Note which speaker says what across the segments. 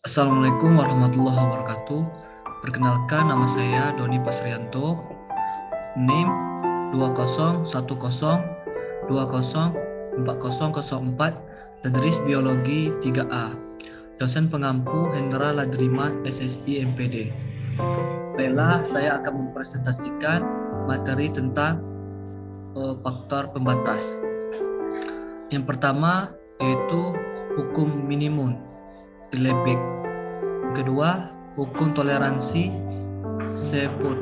Speaker 1: Assalamualaikum warahmatullahi wabarakatuh. Perkenalkan, nama saya Doni Pasrianto, NIM 2010204004, tedris biologi 3A, dosen pengampu Hendra Ladriman SSI MPD. Baiklah, saya akan mempresentasikan materi tentang faktor pembatas. Yang pertama yaitu hukum minimum Lebesgue. Kedua, hukum toleransi Seput.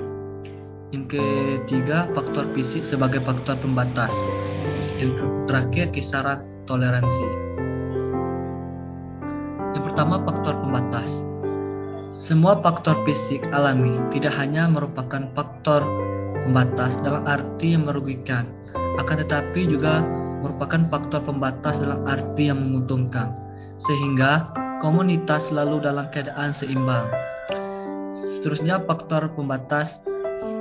Speaker 1: Yang ketiga, faktor fisik sebagai faktor pembatas. Yang terakhir, kisaran toleransi. Yang pertama, faktor pembatas. Semua faktor fisik alami tidak hanya merupakan faktor pembatas dalam arti yang merugikan, akan tetapi juga merupakan faktor pembatas dalam arti yang menguntungkan, sehingga komunitas selalu dalam keadaan seimbang. Seterusnya, faktor pembatas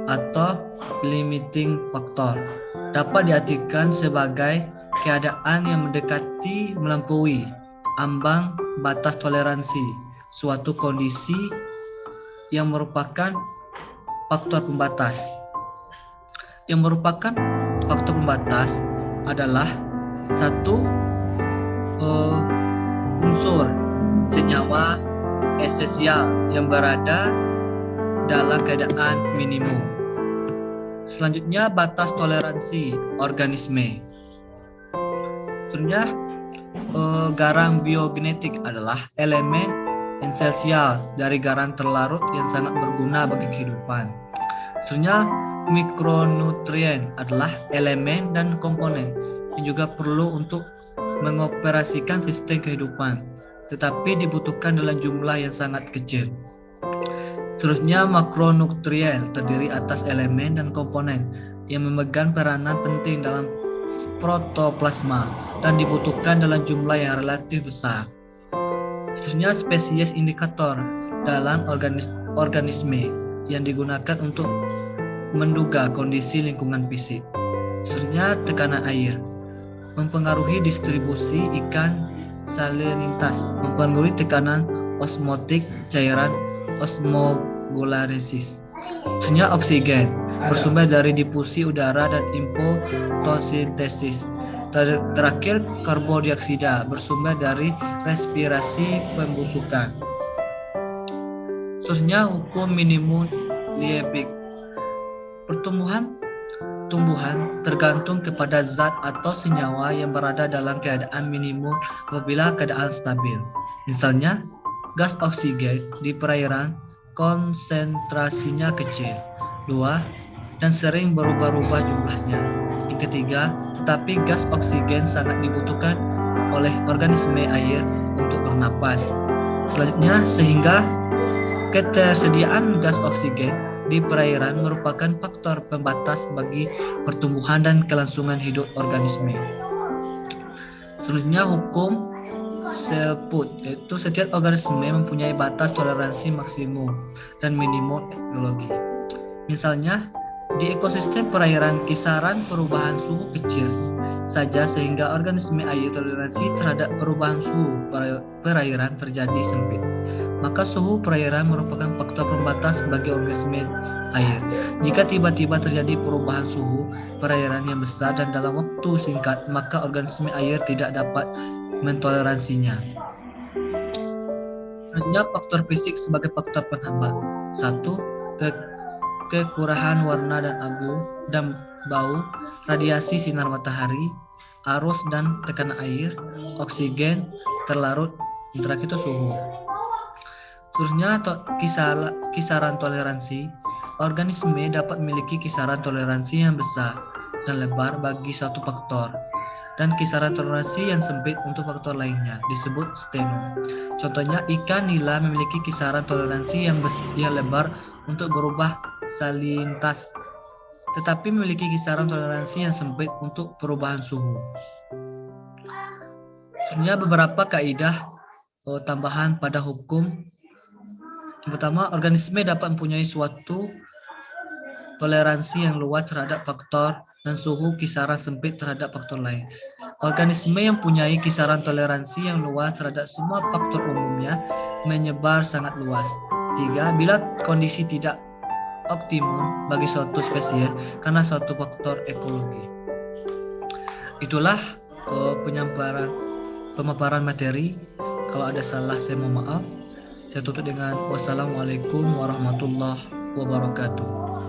Speaker 1: atau limiting factor dapat diartikan sebagai keadaan yang mendekati melampaui ambang batas toleransi suatu kondisi yang merupakan faktor pembatas. Yang merupakan faktor pembatas adalah satu, unsur senyawa esensial yang berada dalam keadaan minimum. Selanjutnya, batas toleransi organisme. Selanjutnya, garam biogenetik adalah elemen esensial dari garam terlarut yang sangat berguna bagi kehidupan. Selanjutnya, mikronutrien adalah elemen dan komponen yang juga perlu untuk mengoperasikan sistem kehidupan, tetapi dibutuhkan dalam jumlah yang sangat kecil. Seterusnya, makronutrien terdiri atas elemen dan komponen yang memegang peranan penting dalam protoplasma dan dibutuhkan dalam jumlah yang relatif besar. Seterusnya, spesies indikator dalam organisme yang digunakan untuk menduga kondisi lingkungan fisik. Seterusnya, tekanan air mempengaruhi distribusi ikan salinitas, mempengaruhi tekanan osmotik cairan osmoglaresis. Seterusnya, oksigen bersumber dari difusi udara dan fotosintesis. Terakhir, karbon dioksida bersumber dari respirasi pembusukan. Seterusnya, hukum minimum Lebesgue. Tumbuhan tergantung kepada zat atau senyawa yang berada dalam keadaan minimum apabila keadaan stabil. Misalnya, gas oksigen di perairan konsentrasinya kecil, luas, dan sering berubah-ubah jumlahnya. Yang ketiga, tetapi gas oksigen sangat dibutuhkan oleh organisme air untuk bernapas. Selanjutnya, sehingga ketersediaan gas oksigen di perairan merupakan faktor pembatas bagi pertumbuhan dan kelangsungan hidup organisme. Selanjutnya, hukum Seput, yaitu setiap organisme mempunyai batas toleransi maksimum dan minimum ekologi. Misalnya, di ekosistem perairan kisaran perubahan suhu kecil saja sehingga organisme air toleransi terhadap perubahan suhu perairan terjadi sempit. Maka suhu perairan merupakan faktor pembatas bagi organisme air. Jika tiba-tiba terjadi perubahan suhu perairan yang besar dan dalam waktu singkat, maka organisme air tidak dapat mentoleransinya. Selanjutnya, faktor fisik sebagai faktor penghambat. 1. Kekurahan warna dan bau, radiasi sinar matahari, arus dan tekanan air, oksigen terlarut, yang terakhir itu suhu. Seterusnya, kisaran toleransi. Organisme dapat memiliki kisaran toleransi yang besar dan lebar bagi satu faktor, dan kisaran toleransi yang sempit untuk faktor lainnya, disebut steno. Contohnya, ikan nila memiliki kisaran toleransi yang lebar untuk berubah salinitas, tetapi memiliki kisaran toleransi yang sempit untuk perubahan suhu. Sebenarnya beberapa kaidah tambahan pada hukum. Yang pertama, organisme dapat mempunyai suatu toleransi yang luas terhadap faktor dan suhu kisaran sempit terhadap faktor lain. Organisme yang punyai kisaran toleransi yang luas terhadap semua faktor umumnya menyebar sangat luas. 3. Bila kondisi tidak optimum bagi suatu spesies karena suatu faktor ekologi. Itulah pemaparan materi. Kalau ada salah saya mohon maaf. Saya tutup dengan wassalamualaikum warahmatullahi wabarakatuh.